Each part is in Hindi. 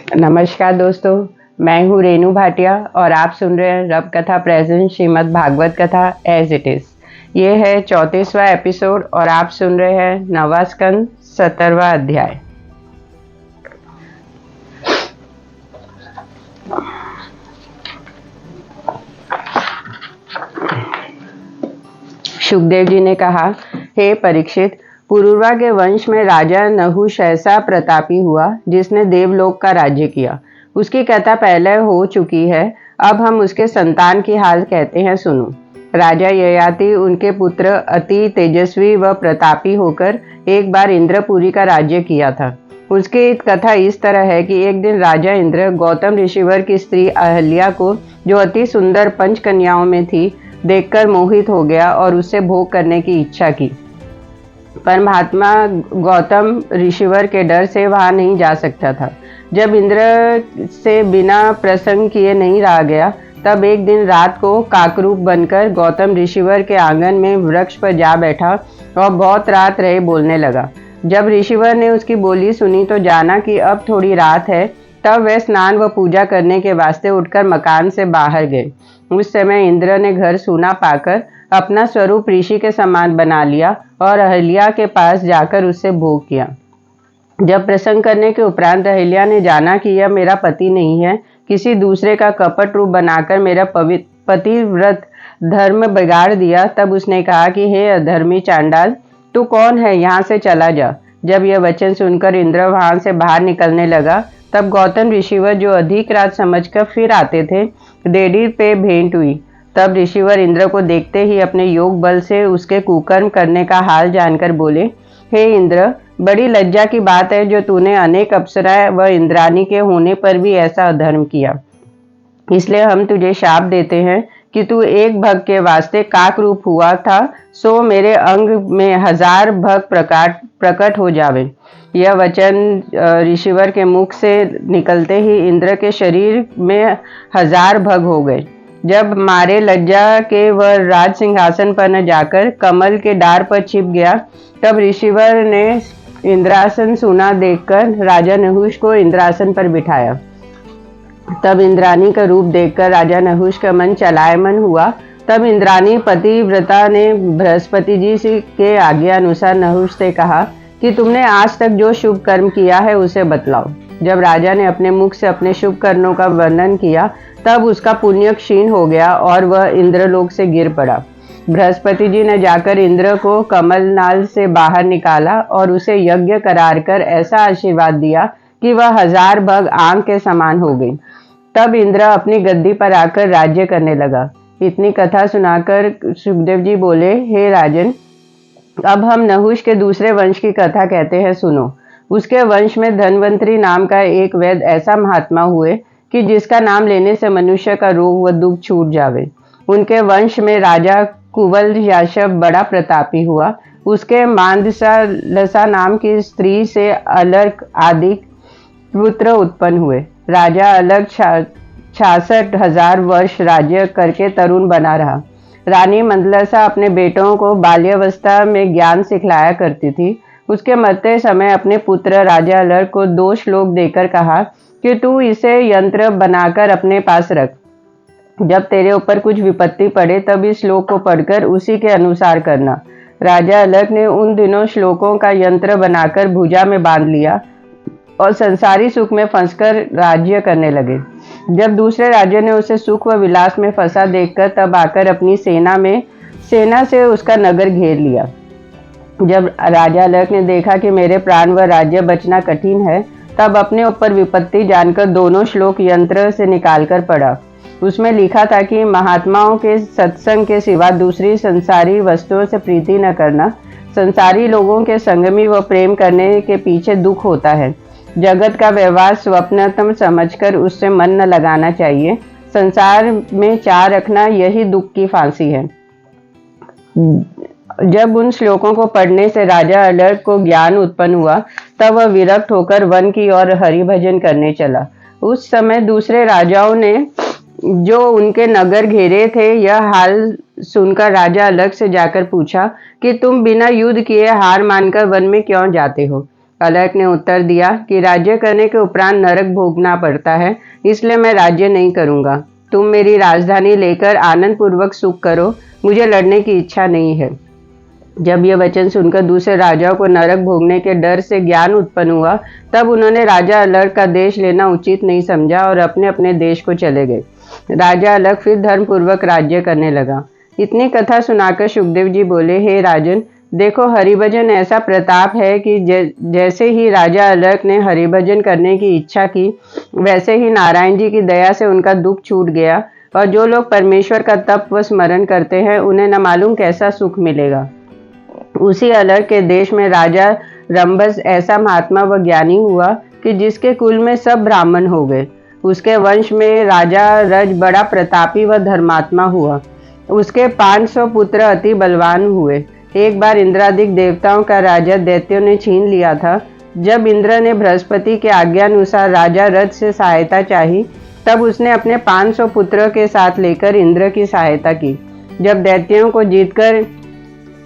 नमस्कार दोस्तों, मैं हूँ रेनू भाटिया और आप सुन रहे हैं रब कथा प्रेजेंट श्रीमद् भागवत कथा एज इट इज। ये है 34वां एपिसोड और आप सुन रहे हैं नवा स्कंद 17वां अध्याय। सुखदेव जी ने कहा, हे परीक्षित, पुरुरवा के वंश में राजा नहुष ऐसा प्रतापी हुआ जिसने देवलोक का राज्य किया। उसकी कथा पहले हो चुकी है, अब हम उसके संतान की हाल कहते हैं, सुनो। राजा ययाति उनके पुत्र अति तेजस्वी व प्रतापी होकर एक बार इंद्रपुरी का राज्य किया था। उसकी कथा इस तरह है कि एक दिन राजा इंद्र गौतम ऋषिवर की स्त्री अहल्या को, जो अति सुंदर पंचकन्याओं में थी, देखकर मोहित हो गया और उससे भोग करने की इच्छा की। परमात्मा गौतम ऋषिवर के डर से वहां नहीं जा सकता था। जब इंद्र से बिना प्रसंग किए नहीं रहा गया, तब एक दिन रात को काकरूप बनकर गौतम ऋषिवर के आंगन में वृक्ष पर जा बैठा और बहुत रात रहे बोलने लगा। जब ऋषिवर ने उसकी बोली सुनी तो जाना कि अब थोड़ी रात है। तब वह स्नान व पूजा करने के वास्ते उठकर मकान से बाहर गए। उस समय इंद्र ने घर सूना पाकर अपना स्वरूप ऋषि के समान बना लिया और अहल्या के पास जाकर उससे भोग किया। जब प्रसंग करने के उपरांत अहल्या ने जाना कि यह मेरा पति नहीं है, किसी दूसरे का कपट रूप बनाकर मेरा पतिव्रत धर्म बिगाड़ दिया, तब उसने कहा कि हे अधर्मी चांडाल, तू कौन है, यहाँ से चला जा। जब यह वचन सुनकर इंद्र वहां से बाहर निकलने लगा, तब गौतम ऋषिवर, जो अधिक रात समझकर फिर आते थे, डेढ़ी पे भेंट हुई। तब ऋषिवर इंद्र को देखते ही अपने योग बल से उसके कुकर्म करने का हाल जानकर बोले, हे इंद्र, बड़ी लज्जा की बात है जो तूने अनेक अप्सरा व इंद्राणी के होने पर भी ऐसा अधर्म किया। इसलिए हम तुझे शाप देते हैं कि तू एक भग के वास्ते काक रूप हुआ था, सो मेरे अंग में 1000 भग प्रकट हो जावे। यह वचन ऋषिवर के मुख से निकलते ही इंद्र के शरीर में 1000 भग हो गए। जब मारे लज्जा के वह राज सिंहासन पर न जाकर कमल के डार पर छिप गया, तब ऋषिवर ने इंद्रासन सुना देखकर राजा नहुष को इंद्रासन पर बिठाया। तब इंद्राणी का रूप देखकर राजा नहुष का मन चलायमन हुआ। तब इंद्राणी पतिव्रता ने बृहस्पति जी के आज्ञा अनुसार नहुष से कहा कि तुमने आज तक जो शुभ कर्म किया है उसे बतलाओ। जब राजा ने अपने मुख से अपने शुभ कर्मों का वर्णन किया, तब उसका पुण्य क्षीण हो गया और वह इंद्रलोक से गिर पड़ा। बृहस्पति जी ने जाकर इंद्र को कमलनाल से बाहर निकाला और उसे यज्ञ करार कर ऐसा आशीर्वाद दिया कि वह 1000 भग आग के समान हो गई। तब इंद्र अपनी गद्दी पर आकर राज्य करने लगा। इतनी कथा सुनाकर सुखदेव जी बोले, हे राजन, अब हम नहुष के दूसरे वंश की कथा कहते हैं, सुनो। उसके वंश में धन्वंतरी नाम का एक वैद्य ऐसा महात्मा हुए कि जिसका नाम लेने से मनुष्य का रोग व दुख छूट जावे। उनके वंश में राजा कुवल याशव बड़ा प्रतापी हुआ। उसके मांदसालसा नाम की स्त्री से अलर्क आदि पुत्र उत्पन्न हुए। राजा अलग 66,000 वर्ष राज्य करके तरुण बना रहा। रानी मंदलसा अपने बेटों को बाल्यावस्था में ज्ञान सिखलाया करती थी। उसके मरते समय अपने पुत्र राजा अलर्क को 2 श्लोक देकर कहा कि तू इसे यंत्र बनाकर अपने पास रख। जब तेरे ऊपर कुछ विपत्ति पड़े तब इस श्लोक को पढ़कर उसी के अनुसार करना। राजा अलर्क ने उन दिनों श्लोकों का यंत्र बनाकर भुजा में बांध लिया और संसारी सुख में फंसकर राज्य करने लगे। जब दूसरे राज्य ने उसे सुख व विलास में फंसा देखकर तब आकर अपनी सेना से उसका नगर घेर लिया। जब राजा अलर्क ने देखा कि मेरे प्राण व राज्य बचना कठिन है, तब अपने ऊपर विपत्ति जानकर दोनों श्लोक यंत्र से निकालकर पढ़ा। उसमें लिखा था कि महात्माओं के सत्संग के सिवा दूसरी संसारी वस्तुओं से प्रीति न करना, संसारी लोगों के संगमी व प्रेम करने के पीछे दुख होता है। जगत का व्यवहार स्वप्नतम समझकर उससे मन न लगाना चाहिए। संसार में चाह रखना यही दुख की फांसी है। जब उन श्लोकों को पढ़ने से राजा अलर्क को ज्ञान उत्पन्न हुआ, तब वह विरक्त होकर वन की ओर हरि भजन करने चला। उस समय दूसरे राजाओं ने जो उनके नगर घेरे थे, यह हाल सुनकर राजा अलर्क से जाकर पूछा कि तुम बिना युद्ध किए हार मानकर वन में क्यों जाते हो। अलर्क ने उत्तर दिया कि राज्य करने के उपरांत नरक भोगना पड़ता है, इसलिए मैं राज्य नहीं करूंगा। तुम मेरी राजधानी लेकर आनंद पूर्वक सुख करो, मुझे लड़ने की इच्छा नहीं है। जब यह वचन सुनकर दूसरे राजाओं को नरक भोगने के डर से ज्ञान उत्पन्न हुआ, तब उन्होंने राजा अलर्क का देश लेना उचित नहीं समझा और अपने अपने देश को चले गए। राजा अलर्क फिर धर्म पूर्वक राज्य करने लगा। इतनी कथा सुनाकर सुखदेव जी बोले, हे राजन, देखो हरिभजन ऐसा प्रताप है कि जैसे ही राजा अलर्क ने हरिभजन करने की इच्छा की, वैसे ही नारायण जी की दया से उनका दुख छूट गया और जो लोग परमेश्वर का तप व स्मरण करते हैं उन्हें न मालूम कैसा सुख मिलेगा। उसी अलर्क के देश में राजा रंबस ऐसा महात्मा व ज्ञानी हुआ कि जिसके कुल में सब ब्राह्मण हो गए। उसके वंश में राजा रज बड़ा प्रतापी व धर्मात्मा हुआ। उसके 500 पुत्र अति बलवान हुए। एक बार इंद्रादिक देवताओं का राजा दैत्यों ने छीन लिया था। जब इंद्र ने बृहस्पति के आज्ञानुसार राजा रज से सहायता चाही, तब उसने अपने 500 पुत्रों के साथ लेकर इंद्र की सहायता की। जब दैत्यों को जीतकर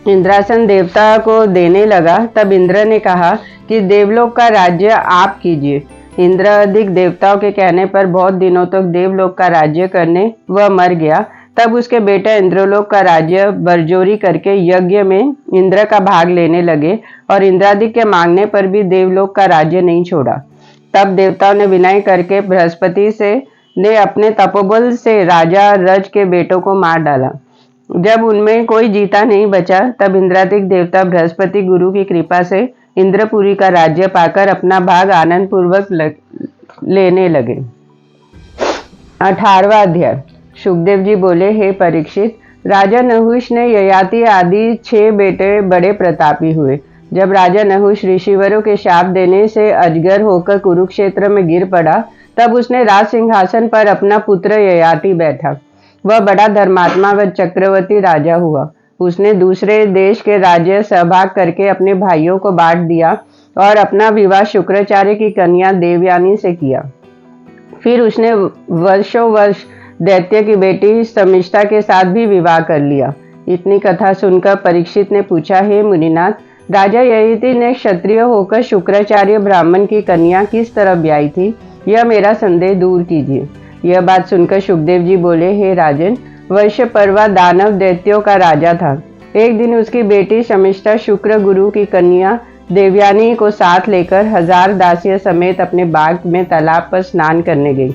इंद्रासन देवता को देने लगा, तब इंद्र ने कहा कि देवलोक का राज्य आप कीजिए। इंद्र अधिक देवताओं के कहने पर बहुत दिनों तक देवलोक का राज्य करने वह मर गया। तब उसके बेटा इंद्रलोक का राज्य बरजोरी करके यज्ञ में इंद्र का भाग लेने लगे और इंद्रादिक के मांगने पर भी देवलोक का राज्य नहीं छोड़ा। तब देवताओं ने विनय करके बृहस्पति ने अपने तपोबल से राजा रज के बेटों को मार डाला। जब उनमें कोई जीता नहीं बचा, तब इंद्रादिक देवता बृहस्पति गुरु की कृपा से इंद्रपुरी का राज्य पाकर अपना भाग आनंद पूर्वक लेने लगे। 18वां अध्याय। सुखदेव जी बोले, हे परीक्षित, राजा नहुष ने ययाति आदि 6 बेटे बड़े प्रतापी हुए। जब राजा नहुष ऋषिवरों के शाप देने से अजगर होकर कुरुक्षेत्र में गिर पड़ा, तब उसने राज सिंहासन पर अपना पुत्र ययाति बैठा। वह बड़ा धर्मात्मा व चक्रवर्ती राजा हुआ। उसने दूसरे देश के राज्य सहभाग करके अपने भाइयों को बांट दिया और अपना विवाह शुक्राचार्य की कन्या देवयानी से किया। फिर उसने वर्षों वर्ष दैत्य की बेटी शमिष्ठा के साथ भी विवाह कर लिया। इतनी कथा सुनकर परीक्षित ने पूछा, हे मुनिनाथ, राजा ययाति ने क्षत्रिय होकर शुक्राचार्य ब्राह्मण की कन्या किस तरह ब्याही थी, यह मेरा संदेह दूर कीजिए। यह बात सुनकर सुखदेव जी बोले, हे राजन, वर्षपर्वा दानव दैत्यों का राजा था। एक दिन उसकी बेटी शमिष्ठा शुक्र गुरु की कन्या देवयानी को साथ लेकर 1000 दासियों समेत अपने बाग में तालाब पर स्नान करने गई।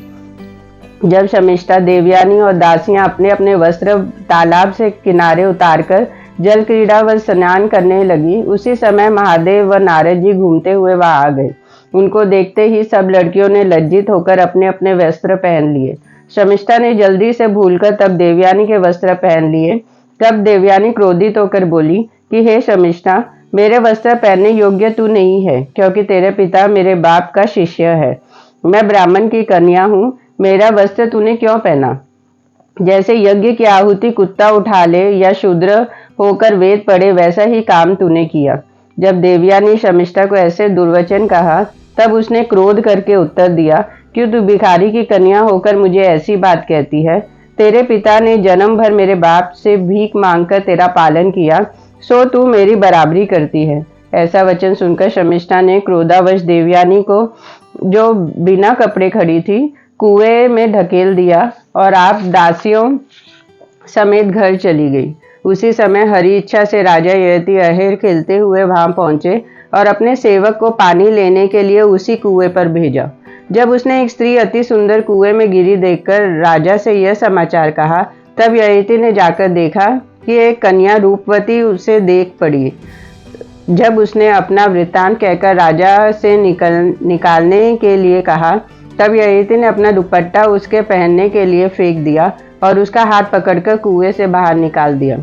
जब शमिष्ठा, देवयानी और दासियां अपने अपने वस्त्र तालाब से किनारे उतारकर जल क्रीड़ा व स्नान करने लगी, उसी समय महादेव व नारद जी घूमते हुए वहां आ गए। उनको देखते ही सब लड़कियों ने लज्जित होकर अपने अपने वस्त्र पहन लिए। शमिष्ठा ने जल्दी से भूलकर तब देवयानी के वस्त्र पहन लिए। तब देवयानी क्रोधित होकर बोली कि हे शमिष्ठा, मेरे वस्त्र पहनने योग्य तू नहीं है, क्योंकि तेरे पिता मेरे बाप का शिष्य है। मैं ब्राह्मण की कन्या हूँ, मेरा वस्त्र तूने क्यों पहना? जैसे यज्ञ की आहुति कुत्ता उठा ले या शूद्र होकर वेद पढ़े, वैसा ही काम तूने किया। जब देवयानी शमिष्ठा को ऐसे दुर्वचन कहा, तब उसने क्रोध करके उत्तर दिया, क्यों तू भिखारी की कन्या होकर मुझे ऐसी बात कहती है? तेरे पिता ने जन्म भर मेरे बाप से भीख मांगकर तेरा पालन किया, सो तू मेरी बराबरी करती है। ऐसा वचन सुनकर शमिष्ठा ने क्रोधावश देवयानी को, जो बिना कपड़े खड़ी थी, कुएं में ढकेल दिया और आप दासियों समेत घर चली गई। उसी समय हरि इच्छा से राजा ययाति अहेर खेलते हुए वहां पहुंचे और अपने सेवक को पानी लेने के लिए उसी कुएं पर भेजा। जब उसने एक स्त्री अति सुंदर कुएं में गिरी देखकर राजा से यह समाचार कहा, तब ययाति ने जाकर देखा कि एक कन्या रूपवती उसे देख पड़ी। जब उसने अपना वृत्तांत कहकर राजा से निकालने के लिए कहा, तब ययाति ने अपना दुपट्टा उसके पहनने के लिए फेंक दिया और उसका हाथ पकड़कर कुएं से बाहर निकाल दिया।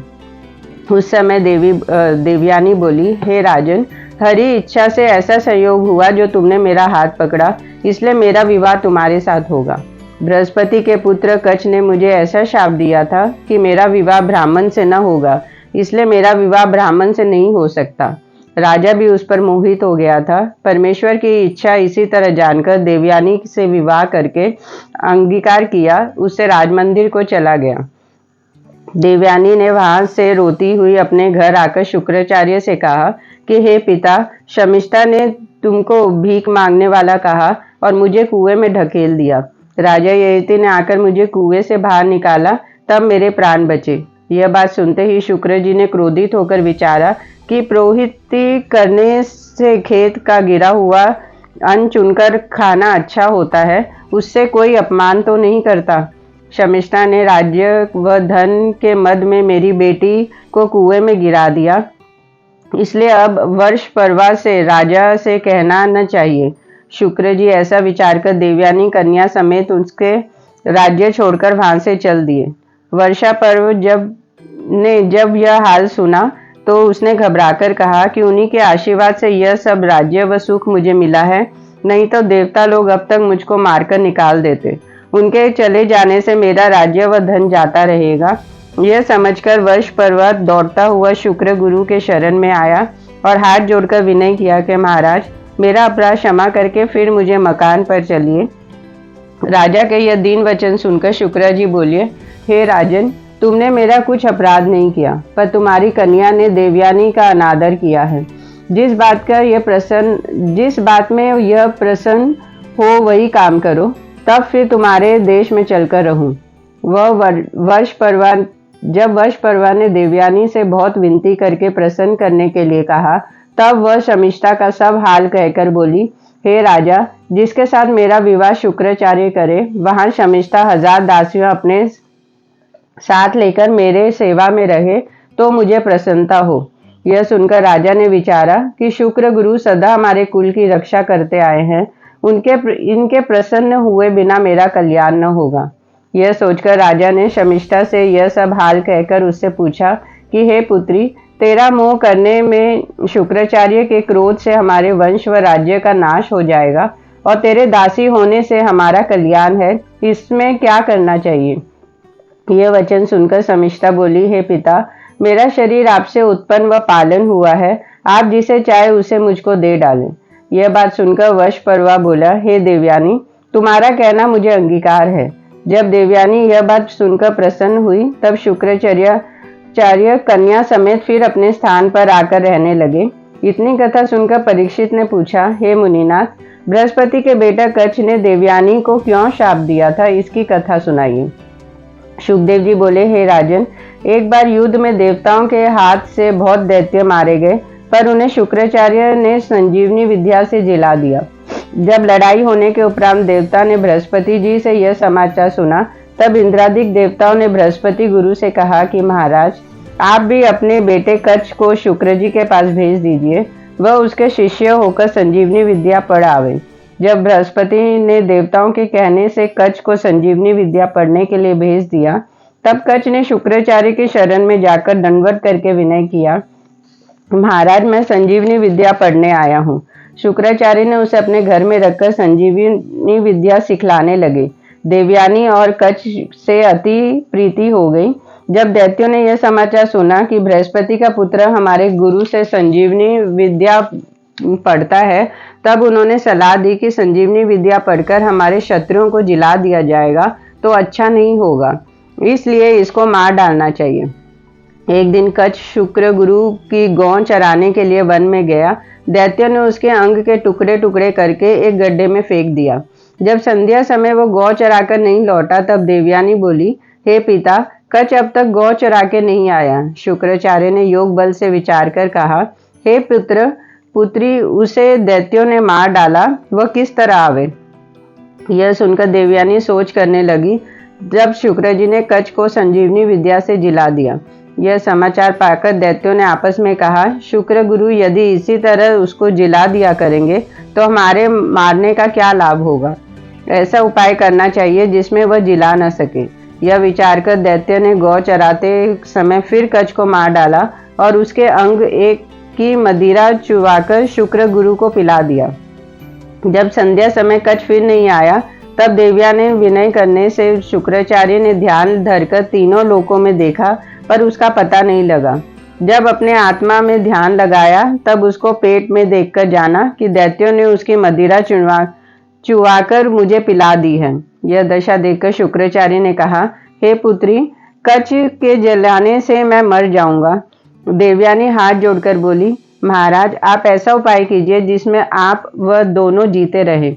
उस समय देवयानी बोली, हे राजन, हरि इच्छा से ऐसा संयोग हुआ जो तुमने मेरा हाथ पकड़ा, इसलिए मेरा विवाह तुम्हारे साथ होगा। बृहस्पति के पुत्र कच्छ ने मुझे ऐसा शाप दिया था कि मेरा विवाह ब्राह्मण से न होगा, इसलिए मेरा विवाह ब्राह्मण से नहीं हो सकता। राजा भी उस पर मोहित हो गया था। परमेश्वर की इच्छा इसी तरह जानकर देवयानी से विवाह करके अंगीकार किया, उससे राजमंदिर को चला गया। देवयानी ने वहां से रोती हुई अपने घर आकर शुक्राचार्य से कहा कि हे पिता, शमिष्ठा ने तुमको भीख मांगने वाला कहा और मुझे कुएं में ढकेल दिया। राजा ययाति ने आकर मुझे कुएं से बाहर निकाला, तब मेरे प्राण बचे। यह बात सुनते ही शुक्र जी ने क्रोधित होकर विचारा कि पुरोहिती करने से खेत का गिरा हुआ अन्न चुनकर खाना अच्छा होता है, उससे कोई अपमान तो नहीं करता। शमिष्ठा ने राज्य व धन के मद में मेरी बेटी को कुएं में गिरा दिया, इसलिए अब वर्ष परवा से राजा से कहना न चाहिए। शुक्र जी ऐसा विचार कर देवयानी कन्या समेत उसके राज्य छोड़कर वहां से चल दिए। वर्षा पर्व जब यह हाल सुना तो उसने घबराकर कहा कि उन्हीं के आशीर्वाद से यह सब राज्य व सुख मुझे मिला है, नहीं तो देवता लोग अब तक मुझको मारकर निकाल देते। उनके चले जाने से मेरा राज्य व धन जाता रहेगा। यह समझकर वर्ष पर्वत दौड़ता हुआ शुक्र गुरु के शरण में आया और हाथ जोड़कर विनय किया कि महाराज, मेरा अपराध क्षमा करके फिर मुझे मकान पर चलिए। राजा के यह दीन वचन सुनकर शुक्र जी बोले, हे राजन, तुमने मेरा कुछ अपराध नहीं किया, पर तुम्हारी कन्या ने देवयानी का अनादर किया है। जिस बात में यह प्रसन्न हो वही काम करो, तब फिर तुम्हारे देश में चलकर रहूं। जब वर्ष परवा ने देवयानी से बहुत विनती करके प्रसन्न करने के लिए कहा, तब वह शमिष्ठा का सब हाल कहकर बोली, हे राजा, जिसके साथ मेरा विवाह शुक्राचार्य करे, वहां शमिष्ठा 1000 दासियों अपने साथ लेकर मेरे सेवा में रहे तो मुझे प्रसन्नता हो। यह सुनकर राजा ने विचारा कि शुक्र गुरु सदा हमारे कुल की रक्षा करते आए हैं, इनके प्रसन्न हुए बिना मेरा कल्याण न होगा। यह सोचकर राजा ने शमिष्ठा से यह सब हाल कहकर उससे पूछा कि हे पुत्री, तेरा मोह करने में शुक्राचार्य के क्रोध से हमारे वंश व राज्य का नाश हो जाएगा और तेरे दासी होने से हमारा कल्याण है, इसमें क्या करना चाहिए? यह वचन सुनकर शमिष्ठा बोली, हे पिता, मेरा शरीर आपसे उत्पन्न व पालन हुआ है, आप जिसे चाहे उसे मुझको दे डालें। यह बात सुनकर वर्ष परवा बोला, हे देवयानी, तुम्हारा कहना मुझे अंगीकार है। जब देवयानी यह बात सुनकर प्रसन्न हुई, तब शुक्राचार्य कन्या समेत फिर अपने स्थान पर आकर रहने लगे। इतनी कथा सुनकर परीक्षित ने पूछा, हे मुनिनाथ, बृहस्पति के बेटा कच्छ ने देवयानी को क्यों शाप दिया था, इसकी कथा सुनाइए। शुकदेव जी बोले, हे राजन, एक बार युद्ध में देवताओं के हाथ से बहुत दैत्य मारे गए, पर उन्हें शुक्राचार्य ने संजीवनी विद्या से जिला दिया। जब लड़ाई होने के उपरांत देवता ने बृहस्पति जी से यह समाचार सुना, तब इंद्रादिक देवताओं ने बृहस्पति गुरु से कहा कि महाराज, आप भी अपने बेटे कच्छ को शुक्र जी के पास भेज दीजिए, वह उसके शिष्य होकर संजीवनी विद्या पढ़ आवे। जब बृहस्पति ने देवताओं के कहने से कच्छ को संजीवनी विद्या पढ़ने के लिए भेज दिया, तब कच्छ ने शुक्राचार्य के शरण में जाकर दंडवत करके विनय किया, महाराज, मैं संजीवनी विद्या पढ़ने आया हूँ। शुक्राचार्य ने उसे अपने घर में रखकर संजीवनी विद्या सिखलाने लगे। देवयानी और कच्छ से अति प्रीति हो गई। जब दैत्यों ने यह समाचार सुना कि बृहस्पति का पुत्र हमारे गुरु से संजीवनी विद्या पढ़ता है, तब उन्होंने सलाह दी कि संजीवनी विद्या पढ़कर हमारे शत्रुओं को जिला दिया जाएगा तो अच्छा नहीं होगा, इसलिए इसको मार डालना चाहिए। एक दिन कच्छ शुक्र गुरु की गौ चराने के लिए वन में गया। दैत्यों ने उसके अंग के टुकड़े टुकड़े करके एक गड्ढे में फेंक दिया। जब संध्या समय वो गौ चराकर नहीं लौटा, तब देवयानी बोली, हे पिता, कच्छ अब तक गौ चरा के नहीं आया। शुक्राचार्य ने योग बल से विचार कर कहा, हे पुत्री, उसे दैत्यों ने मार डाला, वह किस तरह आवे? यह सुनकर देवयानी सोच करने लगी। जब शुक्र जी ने कच्छ को संजीवनी विद्या से जिला दिया। यह समाचार पाकर दैत्यों ने आपस में कहा, शुक्र गुरु यदि इसी तरह उसको जिला दिया करेंगे तो हमारे मारने का क्या लाभ होगा। ऐसा उपाय करना चाहिए जिसमें वह जिला न सके। यह विचार कर दैत्य ने गौ चराते समय फिर कच्छ को मार डाला और उसके अंग एक की मदिरा चुवाकर शुक्र गुरु को पिला दिया। जब संध्या समय कच्छ फिर नहीं आया, तब देवया ने विनय करने से शुक्राचार्य ने ध्यान धरकर तीनों लोकों में देखा, पर उसका पता नहीं लगा। जब अपने आत्मा में ध्यान लगाया, तब उसको पेट में देखकर जाना कि दैत्यों ने उसकी मदिरा चुवाकर मुझे पिला दी है। यह दशा देखकर शुक्राचार्य ने कहा, हे पुत्री, कच्छ के जलाने से मैं मर जाऊंगा। देवयानी हाथ जोड़कर बोली, महाराज, आप ऐसा उपाय कीजिए जिसमें आप वह दोनों जीते रहे।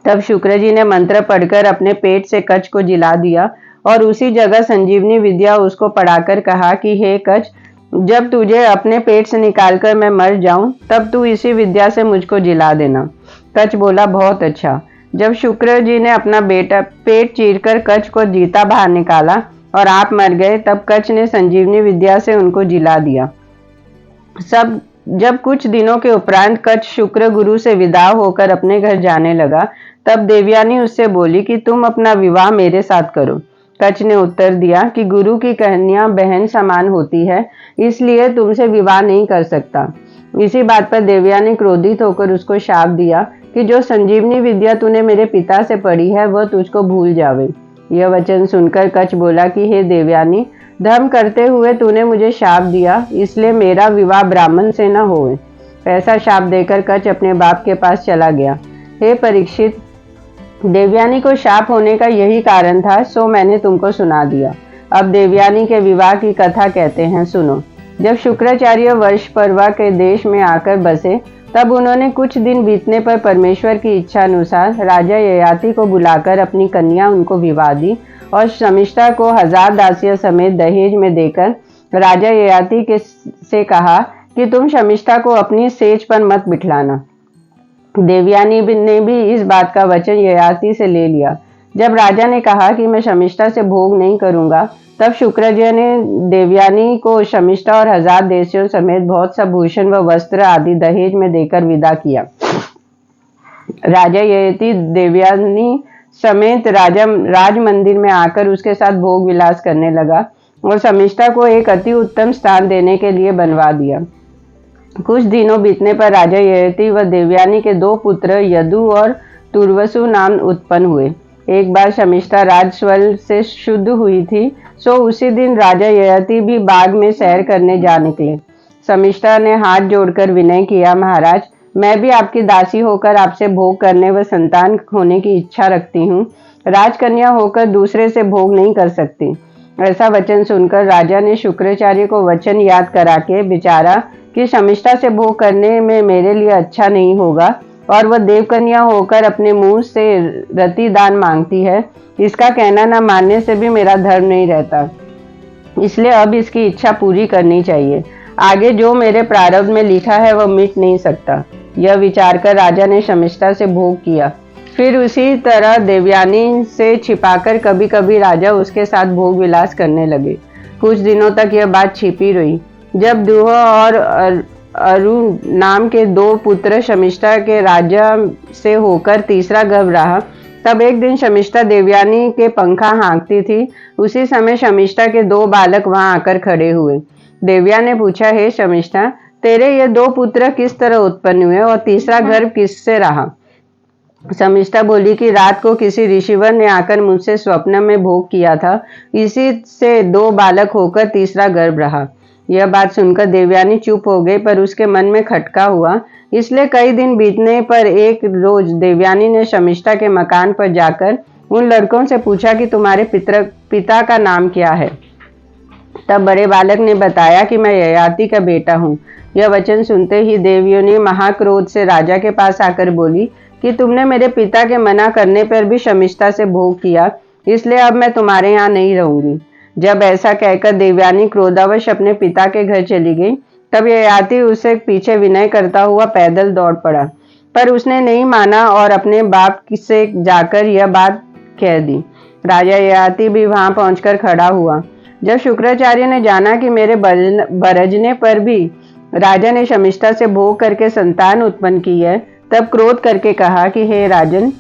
तब शुक्र जी ने मंत्र पढ़कर अपने पेट से कच्छ को जिला दिया और उसी जगह संजीवनी विद्या उसको पढ़ाकर कहा कि हे कच्छ, जब तुझे अपने पेट से निकालकर मैं मर जाऊं तब तू इसी विद्या से मुझको जिला देना। कच्छ बोला, बहुत अच्छा। जब शुक्र जी ने अपना बेटा पेट चीरकर कच्छ को जीता बाहर निकाला और आप मर गए, तब कच्छ ने संजीवनी विद्या से उनको जिला दिया। जब कुछ दिनों के उपरांत कच्छ शुक्र गुरु से विदा होकर अपने घर जाने लगा, तब देवयानी उससे बोली कि तुम अपना विवाह मेरे साथ करो। कच्छ ने उत्तर दिया कि गुरु की कन्या बहन समान होती है, इसलिए तुमसे विवाह नहीं कर सकता। इसी बात पर देवयानी क्रोधित होकर उसको शाप दिया कि जो संजीवनी विद्या तूने मेरे पिता से पढ़ी है वह तुझको भूल जावे। यह वचन सुनकर कच्छ बोला कि हे देवयानी, धर्म करते हुए तूने मुझे शाप दिया, इसलिए मेरा विवाह ब्राह्मण से न होए। ऐसा शाप देकर कच्छ अपने बाप के पास चला गया। हे परीक्षित, देवयानी को शाप होने का यही कारण था, सो मैंने तुमको सुना दिया। अब देवयानी के विवाह की कथा कहते हैं, सुनो। जब शुक्राचार्य वर्ष पर्वा के देश में आकर बसे, तब उन्होंने कुछ दिन बीतने पर परमेश्वर की इच्छा अनुसार राजा ययाति को बुलाकर अपनी कन्या उनको विवाह दी और शमिष्ठा को 1000 दासियों समेत दहेज में देकर राजा ययाति से कहा कि तुम शमिष्ठा को अपनी सेज पर मत बिठलाना। देवयानी ने भी इस बात का वचन ययाति से ले लिया। जब राजा ने कहा कि मैं शमिष्ठा से भोग नहीं करूंगा, तब शुक्राचार्य ने देवयानी को शमिष्ठा और 1000 दासियों समेत बहुत सा भूषण व वस्त्र आदि दहेज में देकर विदा किया। राजा ययाति देवयानी समेत राज मंदिर में आकर उसके साथ भोग विलास करने लगा और शमिष्ठा को एक अति उत्तम स्थान देने के लिए बनवा दिया। कुछ दिनों बीतने पर राजा ययाति व देवयानी के 2 पुत्र यदु और तुर्वसु नाम उत्पन्न हुए। एक बार शमिष्ठा राजस्वल से शुद्ध हुई थी, सो उसी दिन राजा ययाति भी बाग में सैर करने जा निकले। शमिष्ठा ने हाथ जोड़कर विनय किया, महाराज, मैं भी आपकी दासी होकर आपसे भोग करने व संतान होने की इच्छा रखती हूँ। राजकन्या होकर दूसरे से भोग नहीं कर सकती। ऐसा वचन सुनकर राजा ने शुक्राचार्य को वचन याद करा के विचारा कि शमिष्ठा से भोग करने में मेरे लिए अच्छा नहीं होगा और वह देवकन्या होकर अपने मुंह से रति दान मांगती है। इसका कहना न मानने से भी मेरा धर्म नहीं रहता, इसलिए अब इसकी इच्छा पूरी करनी चाहिए। आगे जो मेरे प्रारब्ध में लिखा है वह मिट नहीं सकता। यह विचार कर राजा ने शमिष्ठा से भोग किया। फिर उसी तरह देवयानी से छिपाकर कभी कभी राजा उसके साथ भोग विलास करने लगे। कुछ दिनों तक यह बात छिपी रही। जब दुह और अरुण नाम के 2 पुत्र शमिष्ठा के राजा से होकर तीसरा गर्भ रहा, तब एक दिन शमिष्ठा देवयानी के पंखा हाँकती थी। उसी समय शमिष्ठा के 2 बालक वहां आकर खड़े हुए। देवयानी ने पूछा, हे शमिष्ठा, तेरे ये 2 पुत्र किस तरह उत्पन्न हुए और तीसरा गर्भ किससे रहा? शमिष्ठा बोली कि रात को किसी ऋषिवर ने आकर मुझसे स्वप्न में भोग किया था, इसी से 2 बालक होकर तीसरा गर्भ रहा। यह बात सुनकर देवयानी चुप हो गई, पर उसके मन में खटका हुआ। इसलिए कई दिन बीतने पर एक रोज देवयानी ने शमिष्ठा के मकान पर जाकर उन लड़कों से पूछा कि तुम्हारे पिता का नाम क्या है? तब बड़े बालक ने बताया कि मैं ययाति का बेटा हूँ। यह वचन सुनते ही देवयानी महाक्रोध से राजा के पास आकर बोली कि तुमने मेरे पिता के मना करने पर भी शमिष्ठा से भोग किया, इसलिए अब मैं तुम्हारे यहाँ नहीं रहूंगी। जब ऐसा कहकर देवयानी क्रोधावश अपने पिता के घर चली गई, तब ययाति उसे पीछे विनय करता हुआ पैदल दौड़ पड़ा, पर उसने नहीं माना और अपने बाप से जाकर यह बात कह दी। राजा ययाति भी वहां पहुंचकर खड़ा हुआ। जब शुक्राचार्य ने जाना कि मेरे बरजने पर भी राजा ने शमिष्ठा से भोग करके संतान उत्पन्न की है, तब क्रोध करके कहा कि हे राजन,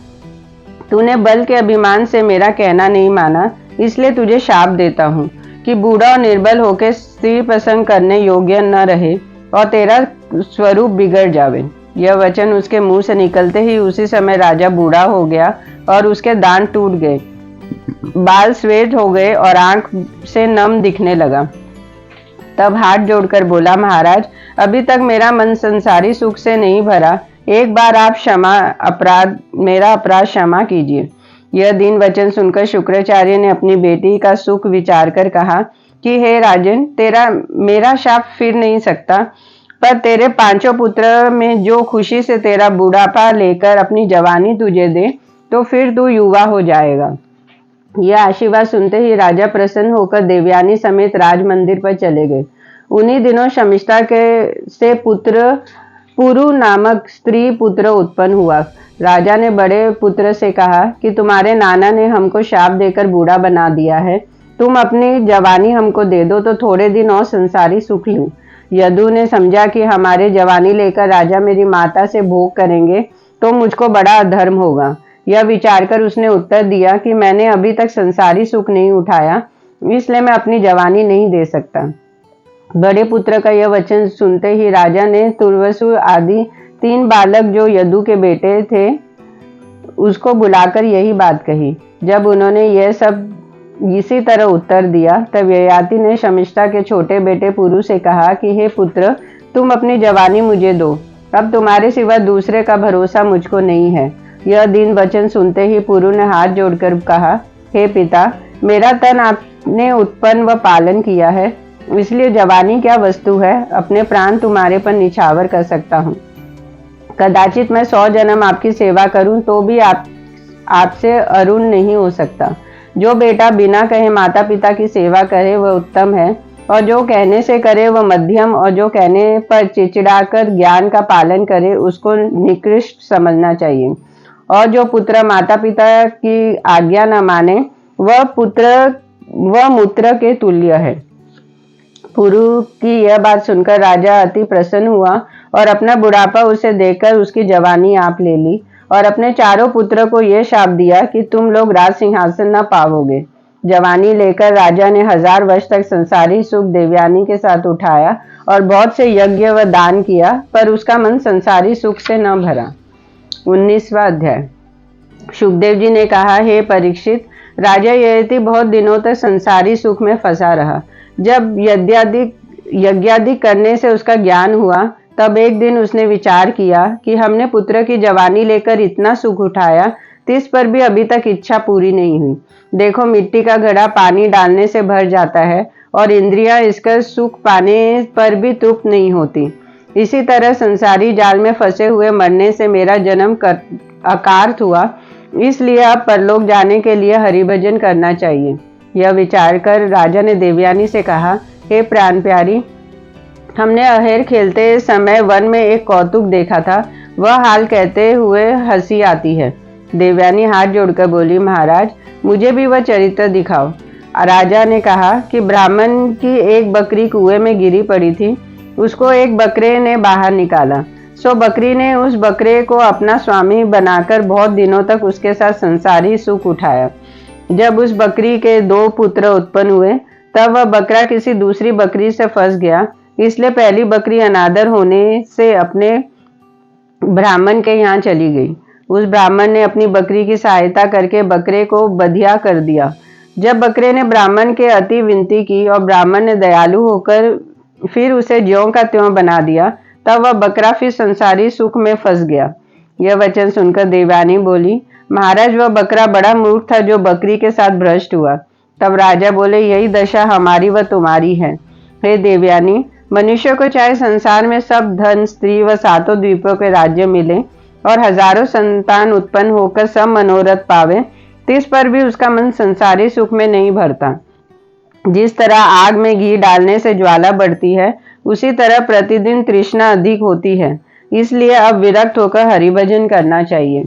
तूने बल के अभिमान से मेरा कहना नहीं माना, इसलिए तुझे शाप देता हूँ कि बूढ़ा और निर्बल होकर स्त्री पसंद करने योग्य न रहे और तेरा स्वरूप बिगड़ जावे। यह वचन उसके मुंह से निकलते ही उसी समय राजा बूढ़ा हो गया और उसके दांत टूट गए, बाल श्वेत हो गए और आंख से नम दिखने लगा। तब हाथ जोड़कर बोला, महाराज, अभी तक मेरा मन संसारी सुख से नहीं भरा, एक बार आप मेरा अपराध क्षमा कीजिए। यह दीन वचन सुनकर शुक्राचार्य ने अपनी बेटी का सुख विचार कर कहा कि हे राजन, मेरा शाप फिर नहीं सकता पर तेरे पांचों पुत्र में जो खुशी से तेरा बुढ़ापा लेकर अपनी जवानी तुझे दे, तो फिर तू युवा हो जाएगा। यह आशीर्वाद सुनते ही राजा प्रसन्न होकर देवयानी समेत राज मंदिर पर चले गए। उन्हीं दिनों शमिष्ठा के से पुत्र पुरु नामक स्त्री पुत्र उत्पन्न हुआ। राजा ने बड़े पुत्र से कहा कि तुम्हारे नाना ने हमको शाप देकर बूढ़ा बना दिया है, तुम अपनी जवानी हमको दे दो तो थोड़े दिन और संसारी सुख लूं। यदु ने समझा कि हमारे जवानी लेकर राजा मेरी माता से भोग करेंगे तो मुझको बड़ा अधर्म होगा। यह विचार कर उसने उत्तर दिया कि मैंने अभी तक संसारी सुख नहीं उठाया, इसलिए मैं अपनी जवानी नहीं दे सकता। बड़े पुत्र का यह वचन सुनते ही राजा ने तुर्वसु आदि 3 बालक जो यदु के बेटे थे उसको बुलाकर यही बात कही। जब उन्होंने यह सब इसी तरह उत्तर दिया तब ययाति ने शमिष्ठा के छोटे बेटे पुरु से कहा कि हे पुत्र, तुम अपनी जवानी मुझे दो, अब तुम्हारे सिवा दूसरे का भरोसा मुझको नहीं है। यह दीन वचन सुनते ही पुरु ने हाथ जोड़कर कहा, हे पिता, मेरा तन आपने उत्पन्न व पालन किया है, इसलिए जवानी क्या वस्तु है, अपने प्राण तुम्हारे पर निछावर कर सकता हूँ। कदाचित मैं 100 जन्म आपकी सेवा करूं तो भी आपसे अरुण नहीं हो सकता। जो बेटा बिना कहे माता पिता की सेवा करे वह उत्तम है, और जो कहने से करे वह मध्यम, और जो कहने पर चिड़चिड़ाकर ज्ञान का पालन करे उसको निकृष्ट समझना चाहिए। और जो पुत्र माता पिता की आज्ञा न माने वह मूत्र के तुल्य है। पुरु की यह बात सुनकर राजा अति प्रसन्न हुआ और अपना बुढ़ापा उसे देकर उसकी जवानी आप ले ली, और अपने चारों पुत्र को यह शाप दिया कि तुम लोग राज सिंहासन न पाओगे। जवानी लेकर राजा ने 1000 वर्ष तक संसारी सुख देवयानी के साथ उठाया और बहुत से यज्ञ व दान किया, पर उसका मन संसारी सुख से न भरा। 19वां अध्याय। शुकदेव जी ने कहा, हे परीक्षित, राजा ययाति बहुत दिनों तक संसारी सुख में फंसा रहा। जब यज्ञादि करने से उसका ज्ञान हुआ तब एक दिन उसने विचार किया कि हमने पुत्र की जवानी लेकर इतना सुख उठाया, तिस पर भी अभी तक इच्छा पूरी नहीं हुई। देखो, मिट्टी का घड़ा पानी डालने से भर जाता है और इंद्रियां इसका सुख पाने पर भी तृप्त नहीं होती। इसी तरह संसारी जाल में फंसे हुए मरने से मेरा जन्म अकार्थ हुआ, इसलिए अब परलोक जाने के लिए हरिभजन करना चाहिए। यह विचार कर राजा ने देवयानी से कहा, हे प्राण प्यारी, हमने अहेर खेलते समय वन में एक कौतुक देखा था, वह हाल कहते हुए हंसी आती है। देवयानी हाथ जोड़कर बोली, महाराज, मुझे भी वह चरित्र दिखाओ। राजा ने कहा कि ब्राह्मण की एक बकरी कुएं में गिरी पड़ी थी, उसको एक बकरे ने बाहर निकाला। सो बकरी ने उस बकरे को अपना स्वामी बनाकर बहुत दिनों तक उसके साथ संसारी सुख उठाया। जब उस बकरी के 2 पुत्र उत्पन्न हुए तब वह बकरा किसी दूसरी बकरी से फंस गया, इसलिए पहली बकरी अनादर होने से अपने ब्राह्मण के यहाँ चली गई। उस ब्राह्मण ने अपनी बकरी की सहायता करके बकरे को बधिया कर दिया। जब बकरे ने ब्राह्मण के अति विनती की और ब्राह्मण ने दयालु होकर फिर उसे ज्यों का त्यों बना दिया, तब वह बकरा फिर संसारी सुख में फंस गया। यह वचन सुनकर देवयानी बोली, महाराज, वह बकरा बड़ा मूर्ख था जो बकरी के साथ भ्रष्ट हुआ। तब राजा बोले, यही दशा हमारी व तुम्हारी है। हे देवयानी, मनुष्य को चाहे संसार में सब धन, स्त्री व 7 द्वीपों के राज्य मिले और हजारों संतान उत्पन्न होकर सब मनोरथ पावे, तिस पर भी उसका मन संसारी सुख में नहीं भरता। जिस तरह आग में घी डालने से ज्वाला बढ़ती है, उसी तरह प्रतिदिन तृष्णा अधिक होती है। इसलिए अब विरक्त होकर हरिभजन करना चाहिए।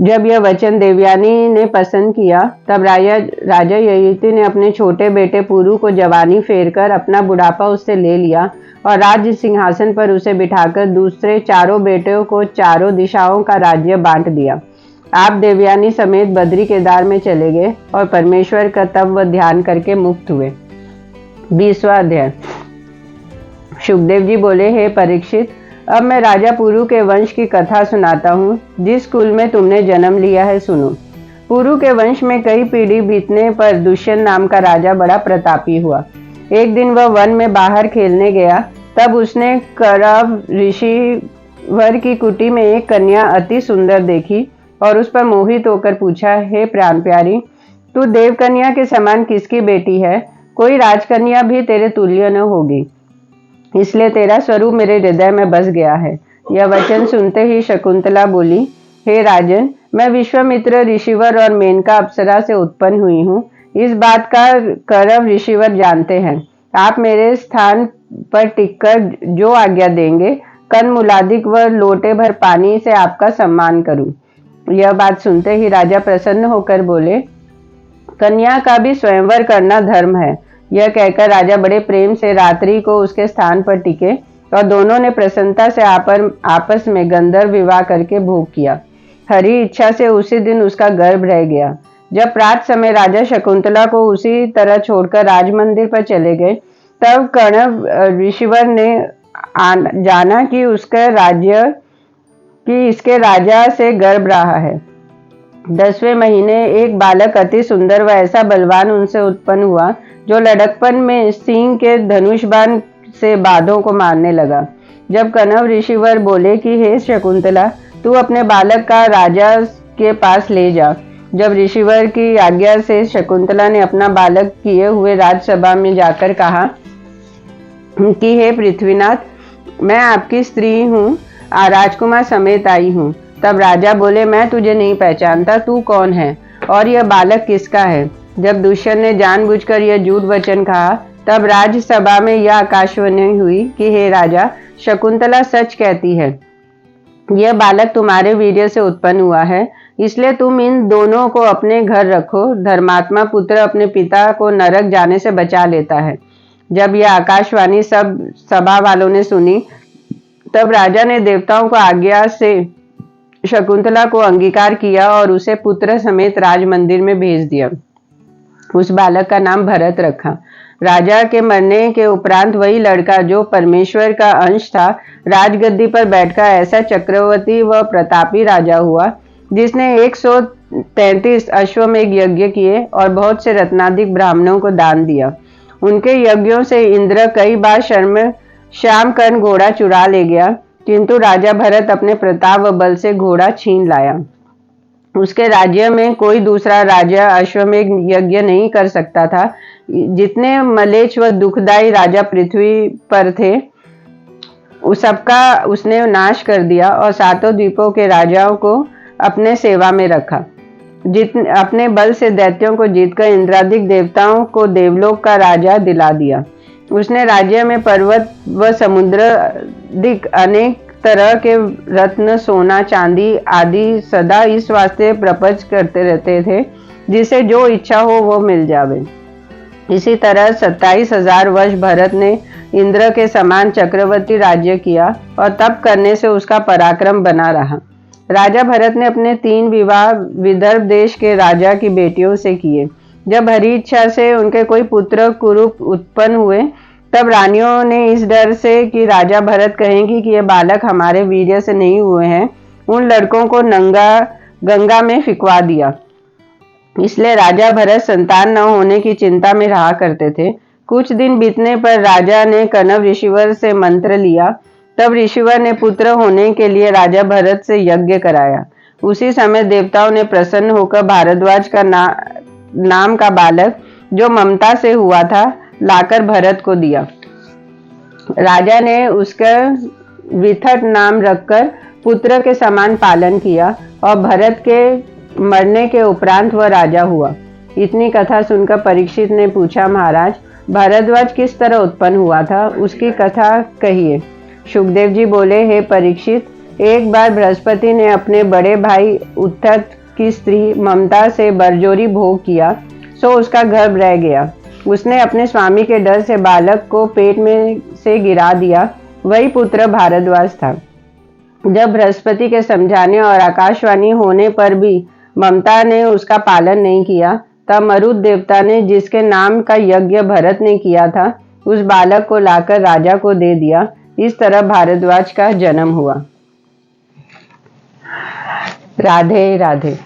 जब यह वचन देवयानी ने पसंद किया तब राजा ययाति ने अपने छोटे बेटे पुरु को जवानी फेरकर अपना बुढ़ापा उससे ले लिया और राज्य सिंहासन पर उसे बिठाकर दूसरे चारों बेटों को चारों दिशाओं का राज्य बांट दिया। आप देवयानी समेत बद्री केदार में चले गए और परमेश्वर का तप व ध्यान करके मुक्त हुए। 20वां अध्याय। शुकदेव जी बोले, हे परीक्षित, अब मैं राजा पुरु के वंश की कथा सुनाता हूँ। जिस कुल में तुमने जन्म लिया है सुनो। पुरु के वंश में कई पीढ़ी बीतने पर दुष्यंत नाम का राजा बड़ा प्रतापी हुआ। एक दिन वह वन में बाहर खेलने गया, तब उसने करव ऋषिवर की कुटी में एक कन्या अति सुंदर देखी और उस पर मोहित होकर पूछा, हे प्राण प्यारी, तू देव कन्या के समान किसकी बेटी है? कोई राजकन्या भी तेरे तुल्य न होगी। इसलिए तेरा स्वरूप मेरे हृदय में बस गया है। यह वचन सुनते ही शकुंतला बोली, हे राजन, मैं विश्वामित्र ऋषिवर और मेनका अप्सरा से उत्पन्न हुई हूँ। इस बात का कौरव ऋषिवर जानते हैं। आप मेरे स्थान पर टिककर जो आज्ञा देंगे, कन मुलादिक व लोटे भर पानी से आपका सम्मान करूं। यह बात सुनते ही राजा प्रसन्न होकर बोले, कन्या का भी स्वयंवर करना धर्म है। यह कहकर राजा बड़े प्रेम से रात्रि को उसके स्थान पर टिके और दोनों ने प्रसन्नता से आपस में गंधर्व विवाह करके भोग किया। हरि इच्छा से उसी दिन उसका गर्भ रह गया। जब प्रात समय राजा शकुंतला को उसी तरह छोड़कर राजमंदिर पर चले गए, तब कण्व ऋषिवर ने जाना कि इसके राजा से गर्भ रहा है। 10वें महीने एक बालक अति सुंदर व ऐसा बलवान उनसे उत्पन्न हुआ, जो लड़कपन में सिंह के धनुष बाण से बाधों को मारने लगा। जब कण्व ऋषिवर बोले कि हे शकुंतला, तू अपने बालक का राजा के पास ले जा। जब ऋषिवर की आज्ञा से शकुंतला ने अपना बालक किए हुए राजसभा में जाकर कहा कि हे पृथ्वीनाथ, मैं आपकी स्त्री हूँ, राजकुमार समेत आई हूँ। तब राजा बोले, मैं तुझे नहीं पहचानता, तू कौन है और यह बालक किसका है। जब दुष्यंत ने जानबूझकर यह झूठ वचन कहा, तब राजसभा में यह आकाशवाणी हुई कि हे राजा, शकुंतला सच कहती है। यह बालक तुम्हारे वीर्य से उत्पन्न हुआ है, इसलिए तुम इन दोनों को अपने घर रखो। धर्मात्मा पुत्र अपने पिता को नरक जाने से बचा लेता है। जब यह आकाशवाणी सब सभा वालों ने सुनी, तब राजा ने देवताओं को आज्ञा से शकुंतला को अंगीकार किया और उसे पुत्र समेत राजमंदिर में भेज दिया। उस बालक का नाम भरत रखा। राजा के मरने के उपरांत वही लड़का, जो परमेश्वर का अंश था, राजगद्दी पर बैठकर ऐसा चक्रवर्ती व प्रतापी राजा हुआ, जिसने 133 अश्वमेघ यज्ञ किए और बहुत से रत्नाधिक ब्राह्मणों को दान दिया। उनके यज्ञों से इंद्र कई बार श्याम कर्ण घोड़ा चुरा ले गया, किंतु राजा भरत अपने प्रताप व बल से घोड़ा छीन लाया। उसके राज्य में कोई दूसरा राजा अश्वमेघ यज्ञ नहीं कर सकता था। जितने मलेच्छ व दुखदायी राजा पृथ्वी पर थे, उस सबका उसने नाश कर दिया और 7 द्वीपों के राजाओं को अपने सेवा में रखा। अपने बल से दैत्यों को जीतकर इंद्रादिक देवताओं को देवलोक का राजा दिला दिया। उसने राज्य में पर्वत व समुद्र दिक अनेक तरह के रत्न, सोना, चांदी आदि सदा इस वास्ते प्रपंच करते रहते थे, जिसे जो इच्छा हो वो मिल जावे। इसी तरह 27,000 वर्ष भरत ने इंद्र के समान चक्रवर्ती राज्य किया और तप करने से उसका पराक्रम बना रहा। राजा भरत ने अपने 3 विवाह विदर्भ देश के राजा की बेटियों से किए। जब हरि इच्छा से उनके कोई पुत्र कुरूप उत्पन्न हुए, तब रानियों ने इस डर से कि राजा भरत कहेंगी कि ये बालक हमारे वीर्य से नहीं हुए हैं, उन लड़कों को गंगा में फिकवा दिया। इसलिए राजा भरत संतान न होने की चिंता में रहा करते थे। कुछ दिन बीतने पर राजा ने कण्व ऋषिवर से मंत्र लिया। तब ऋषिवर ने पुत्र होने के लिए राजा भरत से यज्ञ कराया। उसी समय देवताओं ने प्रसन्न होकर भारद्वाज का नाम का बालक, जो ममता से हुआ था, लाकर भरत को दिया। राजा ने उसका विथट नाम रखकर पुत्र के समान पालन किया और भरत के मरने के उपरांत वह राजा हुआ। इतनी कथा सुनकर परीक्षित ने पूछा, महाराज, भारद्वाज किस तरह उत्पन्न हुआ था, उसकी कथा कहिए। सुखदेव जी बोले, हे परीक्षित, एक बार बृहस्पति ने अपने बड़े भाई उद्धत की स्त्री ममता से बरजोरी भोग किया, सो उसका गर्भ रह गया। उसने अपने स्वामी के डर से बालक को पेट में से गिरा दिया। वही पुत्र भारद्वाज था। जब बृहस्पति के समझाने और आकाशवाणी होने पर भी ममता ने उसका पालन नहीं किया, तब मरुत देवता ने, जिसके नाम का यज्ञ भरत ने किया था, उस बालक को लाकर राजा को दे दिया। इस तरह भारद्वाज का जन्म हुआ। राधे राधे।